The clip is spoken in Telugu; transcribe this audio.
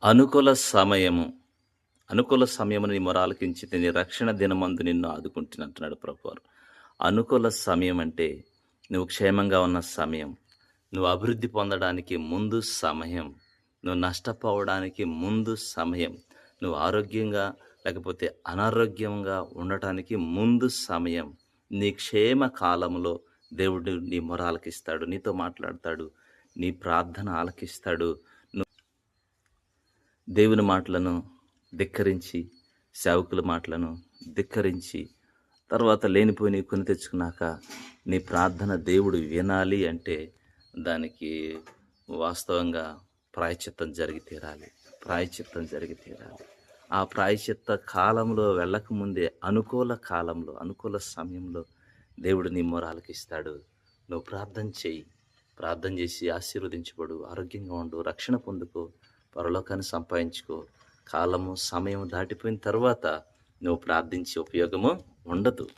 అనుకూల సమయము. అనుకూల సమయమున నీ మొరాలకించితే నీ రక్షణ దినమందు నిన్ను ఆదుకుంటునంటున్నాడు ప్రభువారు. అనుకూల సమయం అంటే నువ్వు క్షేమంగా ఉన్న సమయం. నువ్వు అభివృద్ధి పొందడానికి ముందు సమయం. నువ్వు నష్టపోవడానికి ముందు సమయం. నువ్వు ఆరోగ్యంగా లేకపోతే అనారోగ్యంగా ఉండటానికి ముందు సమయం. నీ క్షేమ కాలంలో దేవుడు నీ మొర ఆలకిస్తాడు. నీతో మాట్లాడతాడు. నీ ప్రార్థన ఆలకిస్తాడు. దేవుని మాటలను ధిక్కరించి, సేవకుల మాటలను ధిక్కరించి, తర్వాత లేనిపోయినవి కొని తెచ్చుకున్నాక నీ ప్రార్థన దేవుడు వినాలి అంటే దానికి వాస్తవంగా ప్రాయశ్చిత్తం జరిగి తీరాలి. ప్రాయశ్చిత్తం జరిగి తీరాలి. ఆ ప్రాయశ్చిత్త కాలంలో వెళ్ళకముందే అనుకూల కాలంలో, అనుకూల సమయంలో దేవుడు నీ మొర ఆలకిస్తాడు. నువ్వు ప్రార్థన చెయ్యి. ప్రార్థన చేసి ఆశీర్వదించబడు, ఆరోగ్యంగా ఉండు, రక్షణ పొందుకో, పరలోకాన్ని సంపాదించుకో. కాలము సమయం దాటిపోయిన తర్వాత నువ్వు ప్రార్థించే ఉపయోగము ఉండదు.